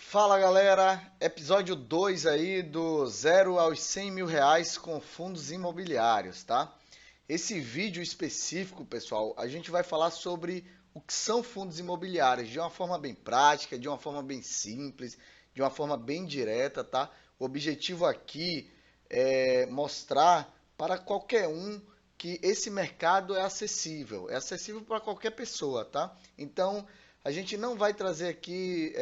Fala galera, episódio 2 aí do 0 aos 100 mil reais com fundos imobiliários, tá? Esse vídeo específico, pessoal, a gente vai falar sobre o que são fundos imobiliários de uma forma bem prática, de uma forma bem simples, de uma forma bem direta, tá? O objetivo aqui é mostrar para qualquer um que esse mercado é acessível para qualquer pessoa, tá? Então, a gente não vai trazer aqui.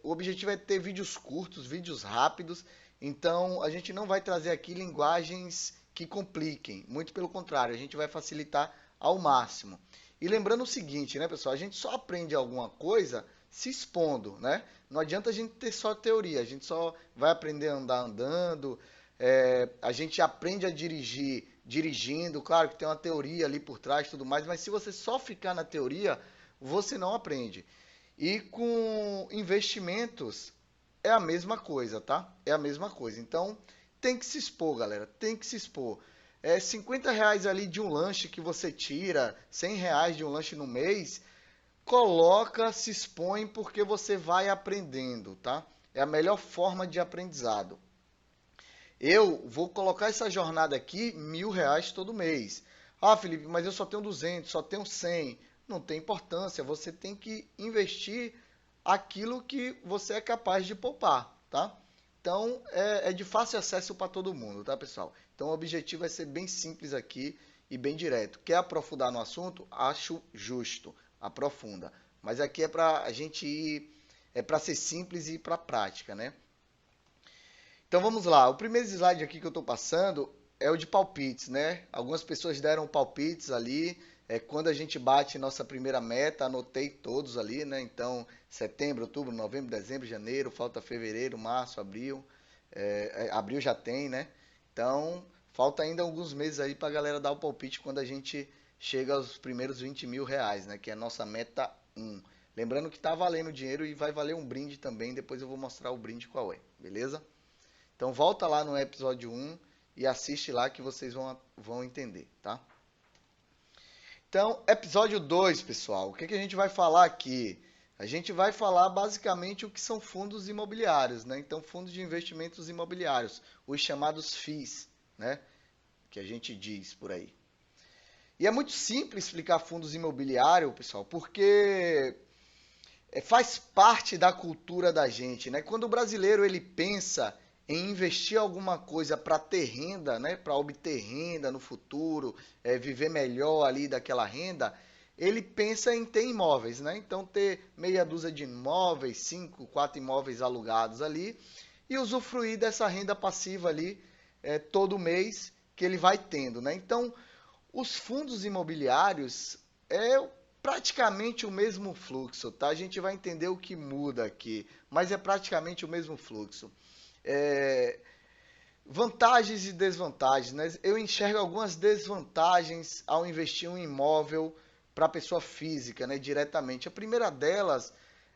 O objetivo é ter vídeos curtos, vídeos rápidos. Então, a gente não vai trazer aqui linguagens que compliquem. Muito pelo contrário, a gente vai facilitar ao máximo. E lembrando o seguinte, né, pessoal? A gente só aprende alguma coisa se expondo, né? Não adianta a gente ter só teoria. A gente só vai aprender a andar andando. A gente aprende a dirigir dirigindo. Claro que tem uma teoria ali por trás e tudo mais. Mas se você só ficar na teoria você não aprende. E com investimentos é a mesma coisa, tá? É a mesma coisa. Então tem que se expor, galera. Tem que se expor. R$ 50 ali de um lanche que você tira, R$ 100 de um lanche no mês, coloca, se expõe porque você vai aprendendo, tá? É a melhor forma de aprendizado. Eu vou colocar essa jornada aqui R$ 1.000 todo mês. Ah, Felipe, mas eu só tenho 200, só tenho 100. Não tem importância, você tem que investir aquilo que você é capaz de poupar, tá? Então, é de fácil acesso para todo mundo, tá, pessoal? Então, o objetivo é ser bem simples aqui e bem direto. Quer aprofundar no assunto? Acho justo, aprofunda. Mas aqui é para a gente ir, é para ser simples e ir para a prática, né? Então vamos lá. O primeiro slide aqui que eu estou passando é o de palpites, né? Algumas pessoas deram palpites ali. Quando a gente bate nossa primeira meta, anotei todos ali, né? Então, setembro, outubro, novembro, dezembro, janeiro, falta fevereiro, março, abril. Abril já tem, né? Então, falta ainda alguns meses aí para a galera dar o palpite quando a gente chega aos primeiros R$ 20.000, né? Que é a nossa meta 1. Lembrando que tá valendo dinheiro e vai valer um brinde também. Depois eu vou mostrar o brinde qual é, beleza? Então volta lá no episódio 1 e assiste lá que vocês vão entender, tá? Então, episódio 2, pessoal. O que a gente vai falar aqui? A gente vai falar basicamente o que são fundos imobiliários, né? Então, fundos de investimentos imobiliários, os chamados FIIs, né? Que a gente diz por aí. E é muito simples explicar fundos imobiliários, pessoal, porque faz parte da cultura da gente, né? Quando o brasileiro ele pensa em investir alguma coisa para ter renda, né? Para obter renda no futuro, viver melhor ali daquela renda, ele pensa em ter imóveis, né? Então ter meia dúzia de imóveis, 5, 4 imóveis alugados ali e usufruir dessa renda passiva ali todo mês que ele vai tendo, né? Então os fundos imobiliários é praticamente o mesmo fluxo, tá? A gente vai entender o que muda aqui, mas é praticamente o mesmo fluxo. É, Vantagens e desvantagens, né? Eu enxergo algumas desvantagens ao investir em um imóvel para pessoa física, né, diretamente. A primeira delas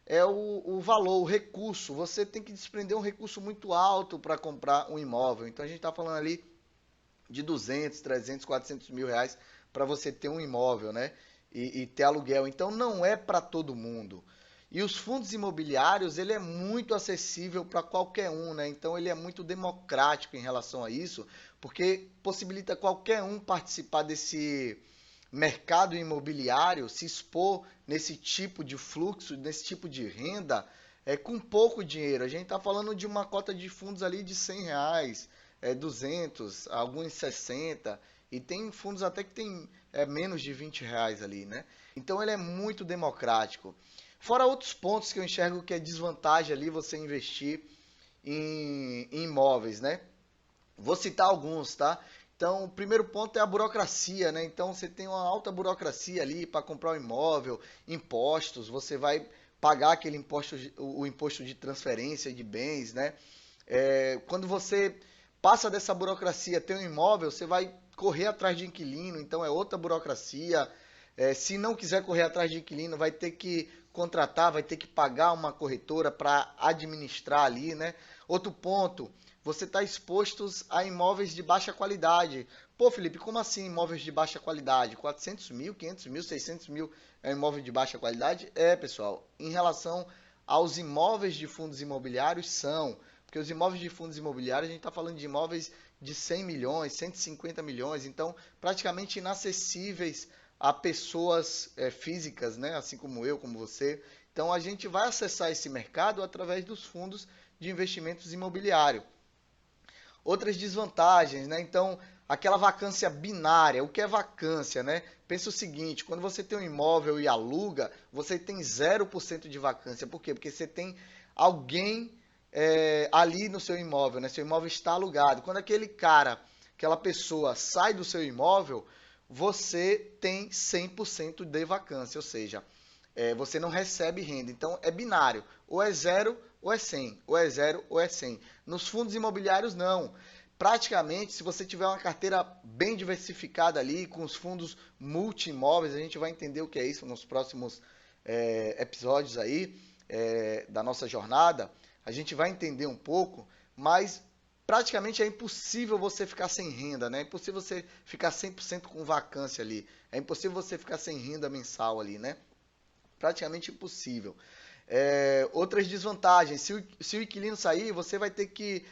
é o valor, o recurso. Você tem que desprender um recurso muito alto para comprar um imóvel. Então a gente está falando ali de 200, 300, 400 mil reais para você ter um imóvel, né? E ter aluguel. Então não é para todo mundo. E os fundos imobiliários, ele é muito acessível para qualquer um, né? Então ele é muito democrático em relação a isso, porque possibilita qualquer um participar desse mercado imobiliário, se expor nesse tipo de fluxo, nesse tipo de renda, com pouco dinheiro. A gente está falando de uma cota de fundos ali de R$ 100, 200, alguns 60, e tem fundos até que tem menos de R$ 20 ali, né? Então ele é muito democrático. Fora outros pontos que eu enxergo que é desvantagem ali você investir em imóveis, né? Vou citar alguns, tá? Então, o primeiro ponto é a burocracia, né? Então, você tem uma alta burocracia ali para comprar um imóvel, impostos, você vai pagar aquele imposto, o imposto de transferência de bens, né? Quando você passa dessa burocracia, tem um imóvel, você vai correr atrás de inquilino, então é outra burocracia. Se não quiser correr atrás de inquilino, vai ter que contratar, vai ter que pagar uma corretora para administrar ali, né? Outro ponto, você está exposto a imóveis de baixa qualidade. Pô, Felipe, como assim imóveis de baixa qualidade? 400 mil, 500 mil, 600 mil é imóvel de baixa qualidade? Pessoal, em relação aos imóveis de fundos imobiliários são, porque os imóveis de fundos imobiliários, a gente está falando de imóveis de 100 milhões, 150 milhões, então praticamente inacessíveis a pessoas físicas, né? Assim como eu, como você. Então a gente vai acessar esse mercado através dos fundos de investimentos imobiliários. Outras desvantagens, né? Então, aquela vacância binária. O que é vacância, né? Pensa o seguinte, quando você tem um imóvel e aluga, você tem 0% de vacância. Por quê? Porque você tem alguém ali no seu imóvel, né? Seu imóvel está alugado. Quando aquele cara, aquela pessoa sai do seu imóvel, você tem 100% de vacância, ou seja, você não recebe renda. Então, é binário. Ou é 0 ou é 100. Ou é 0 ou é 100. Nos fundos imobiliários, não. Praticamente, se você tiver uma carteira bem diversificada ali, com os fundos multi-imóveis, a gente vai entender o que é isso nos próximos episódios aí da nossa jornada. A gente vai entender um pouco, mas praticamente é impossível você ficar sem renda, né? É impossível você ficar 100% com vacância ali. É impossível você ficar sem renda mensal ali, né? Praticamente impossível. Outras desvantagens, se o inquilino sair, você vai ter que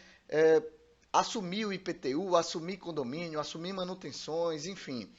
assumir o IPTU, assumir condomínio, assumir manutenções, enfim.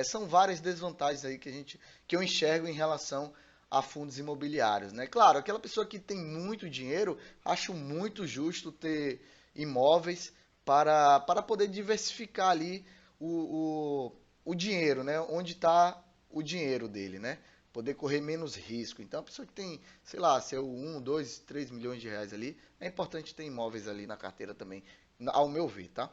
São várias desvantagens aí que eu enxergo em relação a fundos imobiliários, né? Claro, aquela pessoa que tem muito dinheiro, acho muito justo ter imóveis para poder diversificar ali o dinheiro, né? Onde está o dinheiro dele, né? Poder correr menos risco. Então, a pessoa que tem, sei lá, seu 1, 2, 3 milhões de reais ali, é importante ter imóveis ali na carteira também, ao meu ver, tá?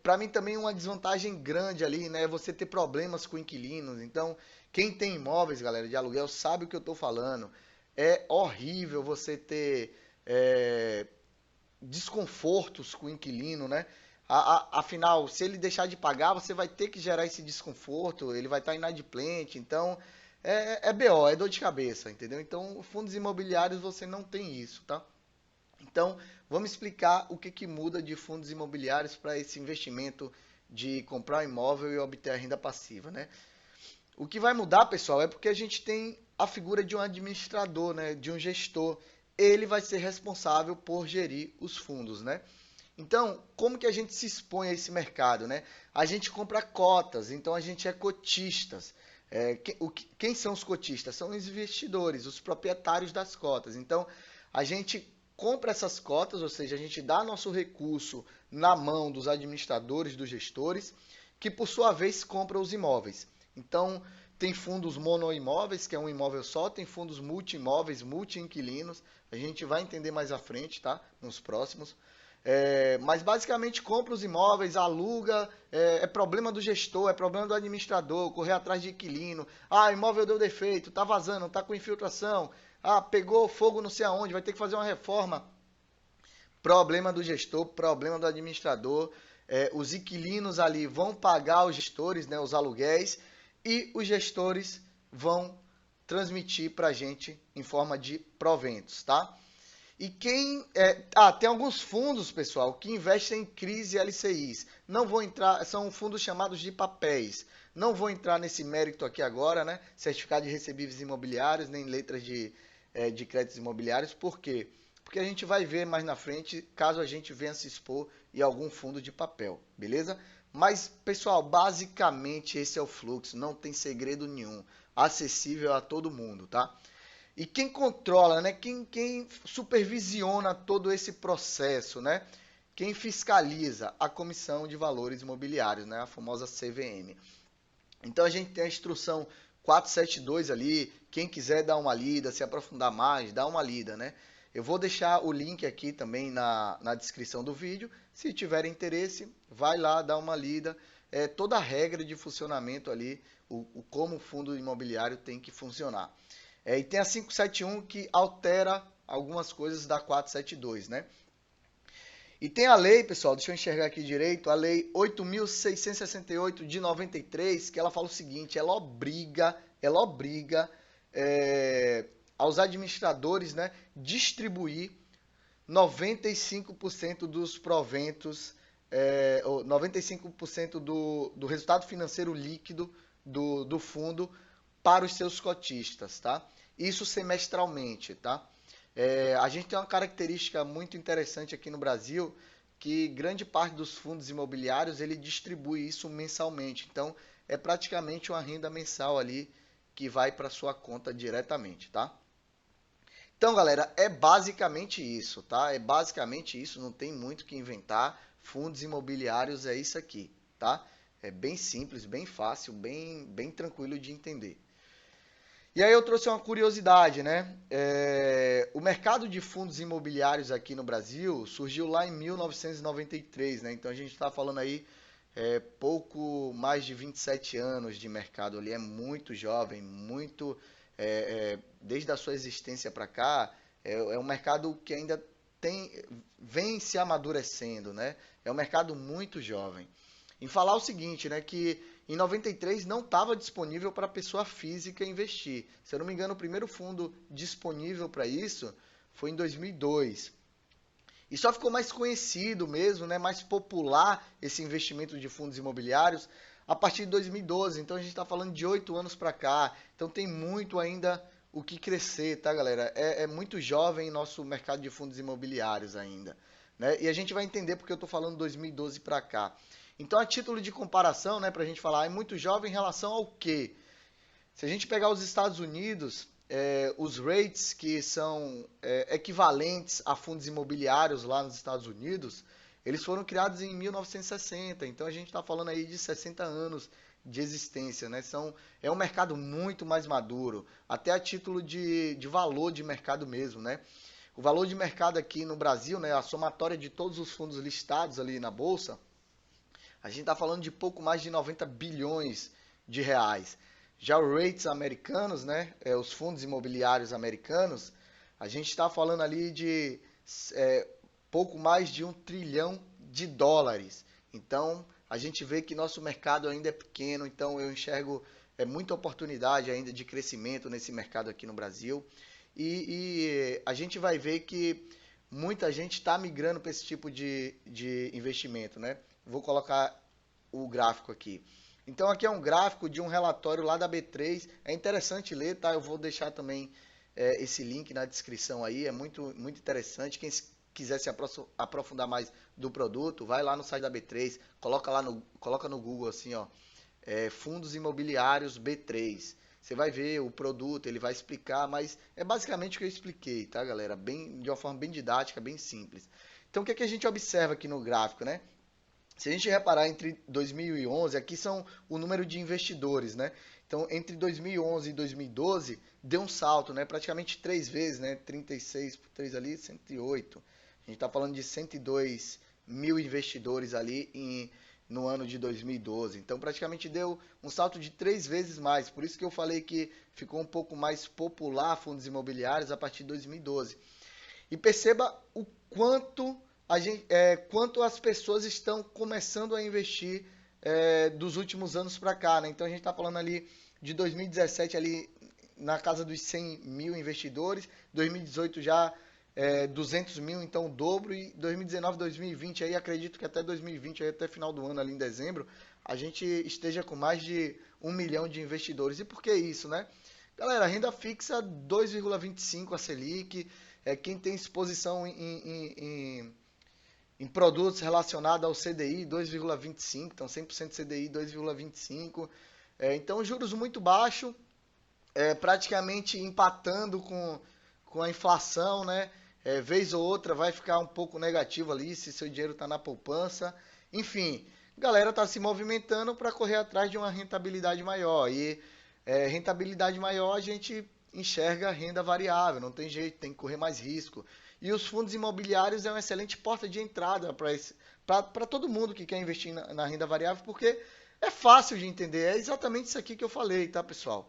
Para mim também uma desvantagem grande ali, né? É você ter problemas com inquilinos. Então, quem tem imóveis, galera, de aluguel, sabe o que eu estou falando. É horrível você ter desconfortos com o inquilino, né? Afinal, se ele deixar de pagar, você vai ter que gerar esse desconforto, ele vai estar inadimplente, então BO, é dor de cabeça, entendeu? Então, fundos imobiliários você não tem isso, tá? Então, vamos explicar o que muda de fundos imobiliários para esse investimento de comprar um imóvel e obter a renda passiva, né? O que vai mudar, pessoal, é porque a gente tem a figura de um administrador, né, de um gestor. Ele vai ser responsável por gerir os fundos, né? Então, como que a gente se expõe a esse mercado, né? A gente compra cotas, então a gente é cotistas. Quem são os cotistas? São os investidores, os proprietários das cotas. Então, a gente compra essas cotas, ou seja, a gente dá nosso recurso na mão dos administradores, dos gestores, que por sua vez compram os imóveis. Então, tem fundos monoimóveis, que é um imóvel só, tem fundos multi-imóveis, multi-inquilinos, a gente vai entender mais à frente, tá? Nos próximos. Mas basicamente compra os imóveis, aluga, problema do gestor, é problema do administrador, correr atrás de inquilino. Ah, o imóvel deu defeito, tá vazando, tá com infiltração. Ah, pegou fogo não sei aonde, vai ter que fazer uma reforma. Problema do gestor, problema do administrador. Os inquilinos ali vão pagar os gestores, né, os aluguéis, e os gestores vão transmitir para a gente em forma de proventos, tá? E tem alguns fundos, pessoal, que investem em CRIs e LCIs. Não vou entrar, são fundos chamados de papéis. Não vou entrar nesse mérito aqui agora, né? Certificado de recebíveis imobiliários, nem letras de créditos imobiliários. Por quê? Porque a gente vai ver mais na frente, caso a gente venha se expor em algum fundo de papel, beleza? Mas, pessoal, basicamente esse é o fluxo, não tem segredo nenhum. Acessível a todo mundo, tá? E quem controla, né? Quem supervisiona todo esse processo, né? Quem fiscaliza? A Comissão de Valores Imobiliários, né? A famosa CVM. Então a gente tem a instrução 472 ali. Quem quiser dar uma lida, se aprofundar mais, dá uma lida, né? Eu vou deixar o link aqui também na descrição do vídeo. Se tiver interesse, vai lá, dá uma lida. Toda a regra de funcionamento ali, como o fundo imobiliário tem que funcionar. E tem a 571 que altera algumas coisas da 472, né? E tem a lei, pessoal, deixa eu enxergar aqui direito, a lei 8.668 de 93, que ela fala o seguinte, ela obriga aos administradores, né, distribuir 95% dos proventos, 95% do resultado financeiro líquido do fundo para os seus cotistas, tá? Isso semestralmente, tá? A gente tem uma característica muito interessante aqui no Brasil, que grande parte dos fundos imobiliários ele distribui isso mensalmente. Então, é praticamente uma renda mensal ali que vai para sua conta diretamente, tá? Então, galera, é basicamente isso, tá? É basicamente isso, não tem muito o que inventar. Fundos imobiliários é isso aqui, tá? É bem simples, bem fácil, bem tranquilo de entender. E aí eu trouxe uma curiosidade, né? O mercado de fundos imobiliários aqui no Brasil surgiu lá em 1993, né? Então a gente está falando aí pouco mais de 27 anos de mercado ali, é muito jovem, muito desde a sua existência para cá, é um mercado que ainda vem se amadurecendo, né? É um mercado muito jovem. Em falar o seguinte, né, que em 93 não estava disponível para pessoa física investir. Se eu não me engano, o primeiro fundo disponível para isso foi em 2002. E só ficou mais conhecido mesmo, né, mais popular esse investimento de fundos imobiliários a partir de 2012. Então a gente está falando de 8 anos para cá. Então tem muito ainda o que crescer, tá, galera? É muito jovem nosso mercado de fundos imobiliários ainda, né? E a gente vai entender porque eu estou falando 2012 para cá. Então, a título de comparação, né, para a gente falar, é muito jovem em relação ao quê? Se a gente pegar os Estados Unidos, os rates que são equivalentes a fundos imobiliários lá nos Estados Unidos, eles foram criados em 1960. Então, a gente está falando aí de 60 anos de existência, né? É um mercado muito mais maduro, até a título de valor de mercado mesmo, né? O valor de mercado aqui no Brasil, né, a somatória de todos os fundos listados ali na Bolsa, a gente está falando de pouco mais de 90 bilhões de reais. Já os rates americanos, né, os fundos imobiliários americanos, a gente está falando ali de pouco mais de 1 trilhão de dólares. Então, a gente vê que nosso mercado ainda é pequeno, então eu enxergo muita oportunidade ainda de crescimento nesse mercado aqui no Brasil. E a gente vai ver que muita gente está migrando para esse tipo de investimento, né? Vou colocar o gráfico aqui. Então aqui é um gráfico de um relatório lá da B3. É interessante ler, tá? Eu vou deixar também esse link na descrição aí. É muito interessante. Quem quiser se aprofundar mais do produto, vai lá no site da B3, coloca no Google assim, ó, fundos imobiliários B3. Você vai ver o produto, ele vai explicar, mas é basicamente o que eu expliquei, tá, galera? De uma forma bem didática, bem simples. Então, o que é que a gente observa aqui no gráfico, né? Se a gente reparar entre 2011, aqui são o número de investidores, né? Então, entre 2011 e 2012, deu um salto, né? Praticamente 3 vezes, né? 36 por 3 ali, 108. A gente está falando de 102 mil investidores ali no ano de 2012. Então, praticamente deu um salto de 3 vezes mais. Por isso que eu falei que ficou um pouco mais popular fundos imobiliários a partir de 2012. E perceba o quanto as pessoas estão começando a investir dos últimos anos para cá, né? Então a gente está falando ali de 2017 ali na casa dos 100 mil investidores, 2018 já 200 mil, então o dobro, e 2019, 2020, aí acredito que até 2020, aí até final do ano, ali em dezembro, a gente esteja com mais de 1 milhão de investidores. E por que isso, né? Galera, renda fixa 2,25 a Selic, quem tem exposição em produtos relacionados ao CDI 2,25, então 100% CDI 2,25, então juros muito baixos, praticamente empatando com a inflação, né? Vez ou outra vai ficar um pouco negativo ali se seu dinheiro está na poupança. Enfim, a galera está se movimentando para correr atrás de uma rentabilidade maior. E rentabilidade maior a gente enxerga renda variável, não tem jeito, tem que correr mais risco. E os fundos imobiliários é uma excelente porta de entrada para todo mundo que quer investir na renda variável, porque é fácil de entender. É exatamente isso aqui que eu falei, tá, pessoal?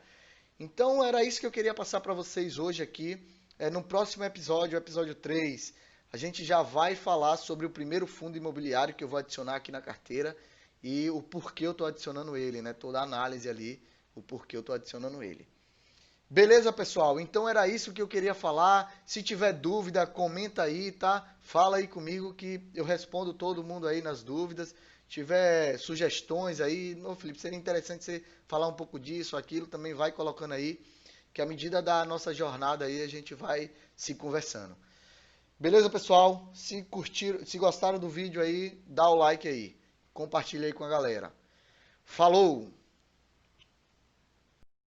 Então era isso que eu queria passar para vocês hoje aqui. No próximo episódio, o episódio 3, a gente já vai falar sobre o primeiro fundo imobiliário que eu vou adicionar aqui na carteira e o porquê eu estou adicionando ele, né? Toda a análise ali, o porquê eu estou adicionando ele. Beleza, pessoal? Então era isso que eu queria falar. Se tiver dúvida, comenta aí, tá? Fala aí comigo que eu respondo todo mundo aí nas dúvidas. Tiver sugestões aí, Felipe, seria interessante você falar um pouco disso, aquilo, também vai colocando aí que à medida da nossa jornada aí a gente vai se conversando. Beleza, pessoal? Se curtiram, se gostaram do vídeo aí, dá o like aí. Compartilha aí com a galera. Falou!